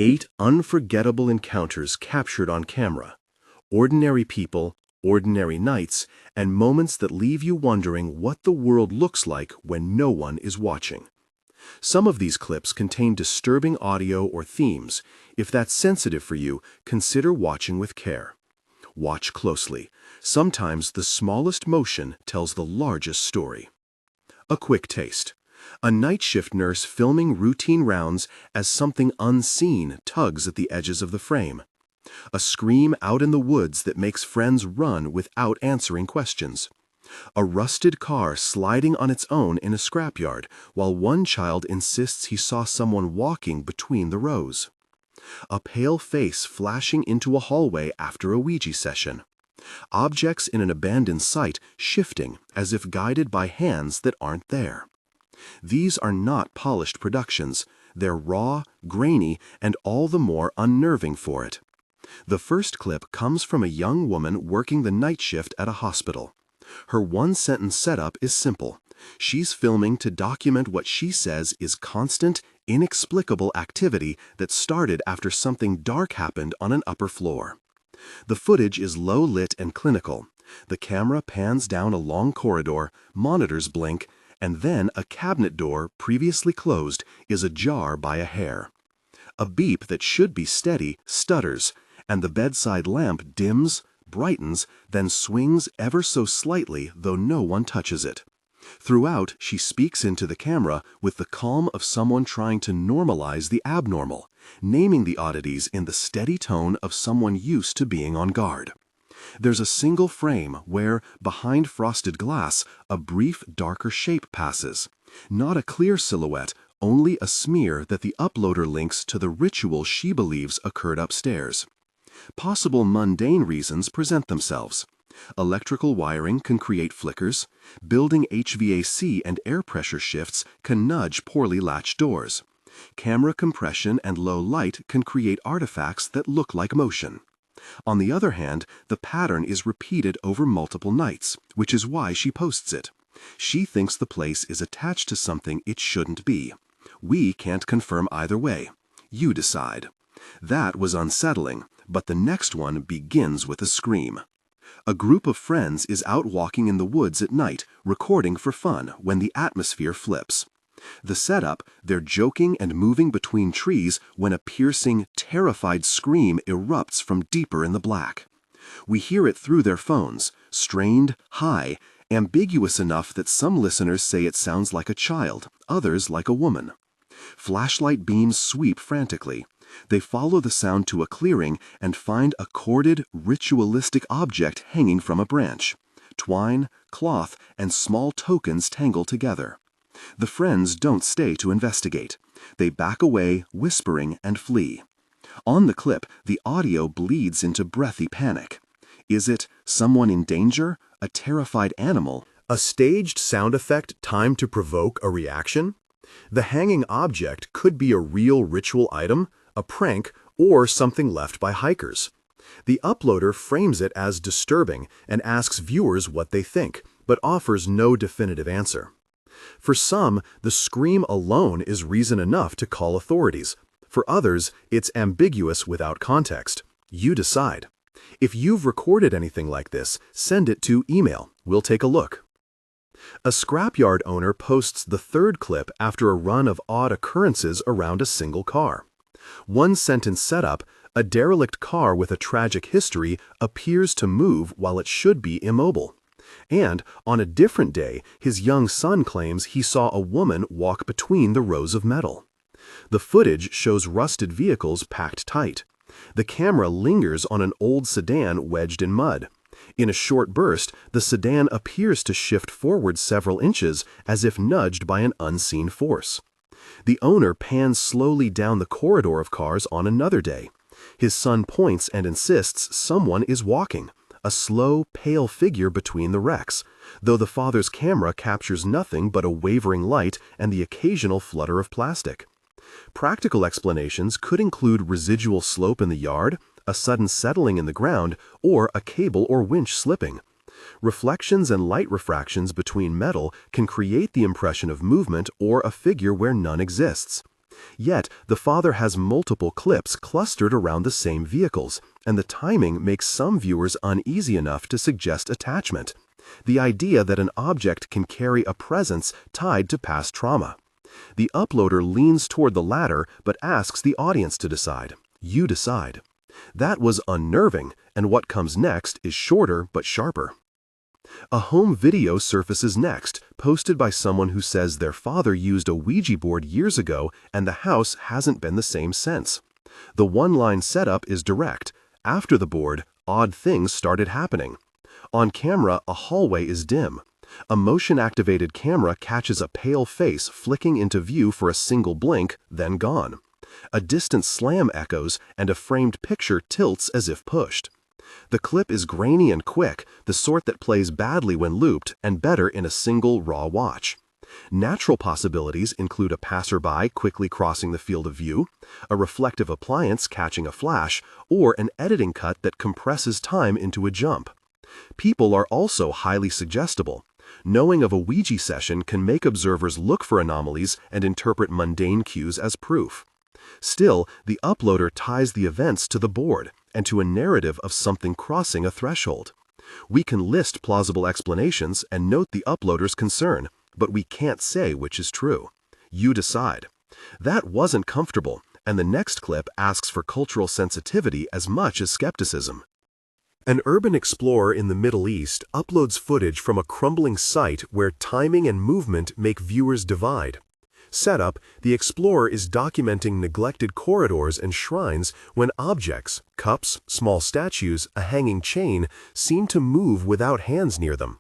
8 unforgettable encounters captured on camera. Ordinary people, ordinary nights, and moments that leave you wondering what the world looks like when no one is watching. Some of these clips contain disturbing audio or themes. If that's sensitive for you, consider watching with care. Watch closely. Sometimes the smallest motion tells the largest story. A quick taste. A night shift nurse filming routine rounds as something unseen tugs at the edges of the frame. A scream out in the woods that makes friends run without answering questions. A rusted car sliding on its own in a scrapyard while one child insists he saw someone walking between the rows. A pale face flashing into a hallway after a Ouija session. Objects in an abandoned site shifting as if guided by hands that aren't there. These are not polished productions. They're raw, grainy, and all the more unnerving for it. The first clip comes from a young woman working the night shift at a hospital. Her one-sentence setup is simple. She's filming to document what she says is constant, inexplicable activity that started after something dark happened on an upper floor. The footage is low-lit and clinical. The camera pans down a long corridor, monitors blink, and then a cabinet door, previously closed, is ajar by a hair. A beep that should be steady stutters, and the bedside lamp dims, brightens, then swings ever so slightly, though no one touches it. Throughout, she speaks into the camera with the calm of someone trying to normalize the abnormal, naming the oddities in the steady tone of someone used to being on guard. There's a single frame where, behind frosted glass, a brief, darker shape passes. Not a clear silhouette, only a smear that the uploader links to the ritual she believes occurred upstairs. Possible mundane reasons present themselves. Electrical wiring can create flickers. Building HVAC and air pressure shifts can nudge poorly latched doors. Camera compression and low light can create artifacts that look like motion. On the other hand, the pattern is repeated over multiple nights, which is why she posts it. She thinks the place is attached to something it shouldn't be. We can't confirm either way. You decide. That was unsettling, but the next one begins with a scream. A group of friends is out walking in the woods at night, recording for fun when the atmosphere flips. The setup, they're joking and moving between trees when a piercing, terrified scream erupts from deeper in the black. We hear it through their phones, strained, high, ambiguous enough that some listeners say it sounds like a child, others like a woman. Flashlight beams sweep frantically. They follow the sound to a clearing and find a corded, ritualistic object hanging from a branch. Twine, cloth, and small tokens tangle together. The friends don't stay to investigate. They back away, whispering, and flee. On the clip, the audio bleeds into breathy panic. Is it someone in danger? A terrified animal? A staged sound effect timed to provoke a reaction? The hanging object could be a real ritual item, a prank, or something left by hikers. The uploader frames it as disturbing and asks viewers what they think, but offers no definitive answer. For some, the scream alone is reason enough to call authorities. For others, it's ambiguous without context. You decide. If you've recorded anything like this, send it to email. We'll take a look. A scrapyard owner posts the third clip after a run of odd occurrences around a single car. One-sentence setup, a derelict car with a tragic history appears to move while it should be immobile. And, on a different day, his young son claims he saw a woman walk between the rows of metal. The footage shows rusted vehicles packed tight. The camera lingers on an old sedan wedged in mud. In a short burst, the sedan appears to shift forward several inches as if nudged by an unseen force. The owner pans slowly down the corridor of cars on another day. His son points and insists someone is walking, a slow, pale figure between the wrecks, though the father's camera captures nothing but a wavering light and the occasional flutter of plastic. Practical explanations could include residual slope in the yard, a sudden settling in the ground, or a cable or winch slipping. Reflections and light refractions between metal can create the impression of movement or a figure where none exists. Yet, the father has multiple clips clustered around the same vehicles, and the timing makes some viewers uneasy enough to suggest attachment. The idea that an object can carry a presence tied to past trauma. The uploader leans toward the latter but asks the audience to decide. You decide. That was unnerving, and what comes next is shorter but sharper. A home video surfaces next, posted by someone who says their father used a Ouija board years ago and the house hasn't been the same since. The one-line setup is direct. After the board, odd things started happening. On camera, a hallway is dim. A motion-activated camera catches a pale face flicking into view for a single blink, then gone. A distant slam echoes, and a framed picture tilts as if pushed. The clip is grainy and quick, the sort that plays badly when looped and better in a single raw watch. Natural possibilities include a passerby quickly crossing the field of view, a reflective appliance catching a flash, or an editing cut that compresses time into a jump. People are also highly suggestible. Knowing of a Ouija session can make observers look for anomalies and interpret mundane cues as proof. Still, the uploader ties the events to the board and to a narrative of something crossing a threshold. We can list plausible explanations and note the uploader's concern, but we can't say which is true. You decide. That wasn't comfortable, and the next clip asks for cultural sensitivity as much as skepticism. An urban explorer in the Middle East uploads footage from a crumbling site where timing and movement make viewers divide. Setup: the explorer is documenting neglected corridors and shrines when objects, cups, small statues, a hanging chain, seem to move without hands near them.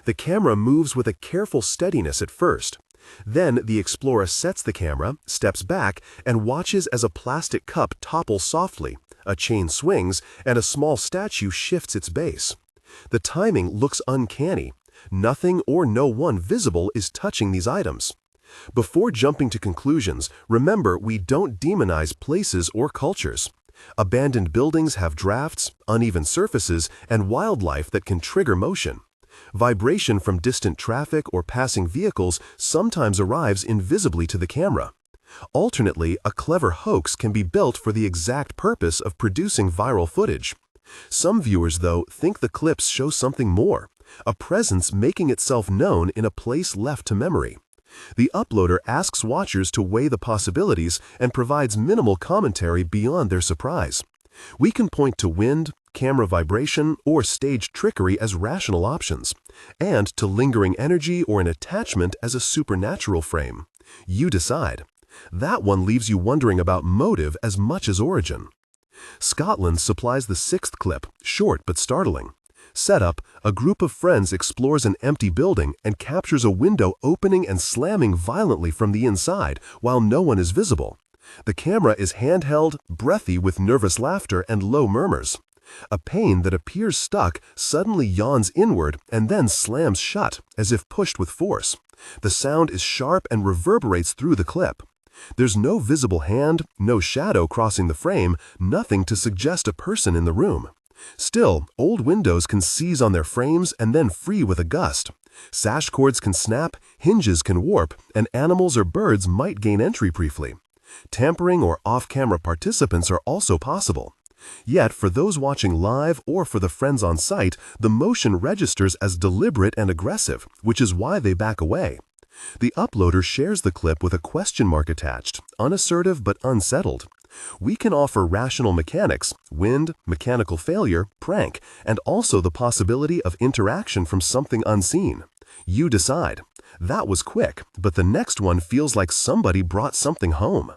The camera moves with a careful steadiness at first. Then the explorer sets the camera, steps back, and watches as a plastic cup topples softly, a chain swings, and a small statue shifts its base. The timing looks uncanny. Nothing or no one visible is touching these items. Before jumping to conclusions, remember we don't demonize places or cultures. Abandoned buildings have drafts, uneven surfaces, and wildlife that can trigger motion. Vibration from distant traffic or passing vehicles sometimes arrives invisibly to the camera. Alternately, a clever hoax can be built for the exact purpose of producing viral footage. Some viewers, though, think the clips show something more, a presence making itself known in a place left to memory. The uploader asks watchers to weigh the possibilities and provides minimal commentary beyond their surprise. We can point to wind, camera vibration, or staged trickery as rational options, and to lingering energy or an attachment as a supernatural frame. You decide. That one leaves you wondering about motive as much as origin. Scotland supplies the sixth clip, short but startling. Setup: a group of friends explores an empty building and captures a window opening and slamming violently from the inside while no one is visible. The camera is handheld, breathy with nervous laughter and low murmurs. A pane that appears stuck suddenly yawns inward and then slams shut, as if pushed with force. The sound is sharp and reverberates through the clip. There's no visible hand, no shadow crossing the frame, nothing to suggest a person in the room. Still, old windows can seize on their frames and then free with a gust. Sash cords can snap, hinges can warp, and animals or birds might gain entry briefly. Tampering or off-camera participants are also possible. Yet, for those watching live or for the friends on site, the motion registers as deliberate and aggressive, which is why they back away. The uploader shares the clip with a question mark attached, unassertive but unsettled. We can offer rational mechanics, wind, mechanical failure, prank, and also the possibility of interaction from something unseen. You decide. That was quick, but the next one feels like somebody brought something home.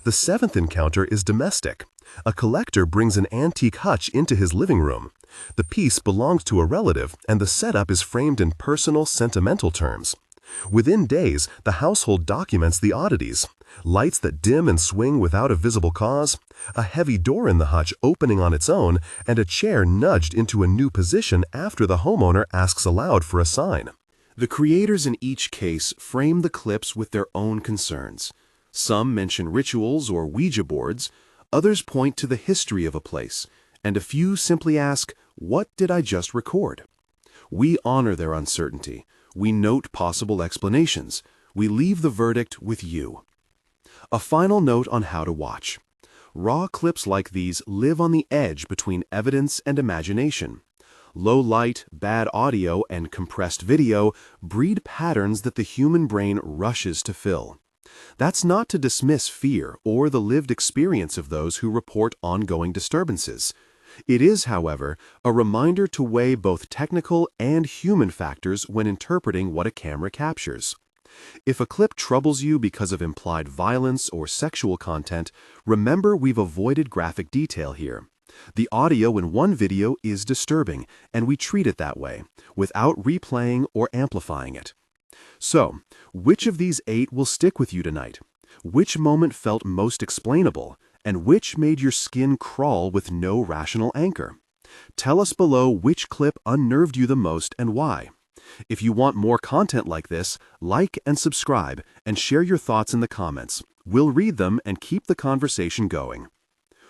The seventh encounter is domestic. A collector brings an antique hutch into his living room. The piece belongs to a relative, and the setup is framed in personal, sentimental terms. Within days, the household documents the oddities. Lights that dim and swing without a visible cause, a heavy door in the hutch opening on its own, and a chair nudged into a new position after the homeowner asks aloud for a sign. The creators in each case frame the clips with their own concerns. Some mention rituals or Ouija boards, others point to the history of a place, and a few simply ask, "What did I just record?" We honor their uncertainty. We note possible explanations. We leave the verdict with you. A final note on how to watch. Raw clips like these live on the edge between evidence and imagination. Low light, bad audio, and compressed video breed patterns that the human brain rushes to fill. That's not to dismiss fear or the lived experience of those who report ongoing disturbances. It is, however, a reminder to weigh both technical and human factors when interpreting what a camera captures. If a clip troubles you because of implied violence or sexual content, remember we've avoided graphic detail here. The audio in one video is disturbing, and we treat it that way, without replaying or amplifying it. So, which of these 8 will stick with you tonight? Which moment felt most explainable, and which made your skin crawl with no rational anchor? Tell us below which clip unnerved you the most and why. If you want more content like this, like and subscribe, and share your thoughts in the comments. We'll read them and keep the conversation going.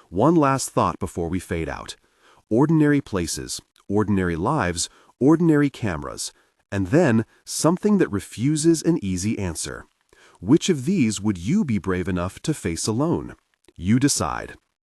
One last thought before we fade out. Ordinary places, ordinary lives, ordinary cameras, and then something that refuses an easy answer. Which of these would you be brave enough to face alone? You decide.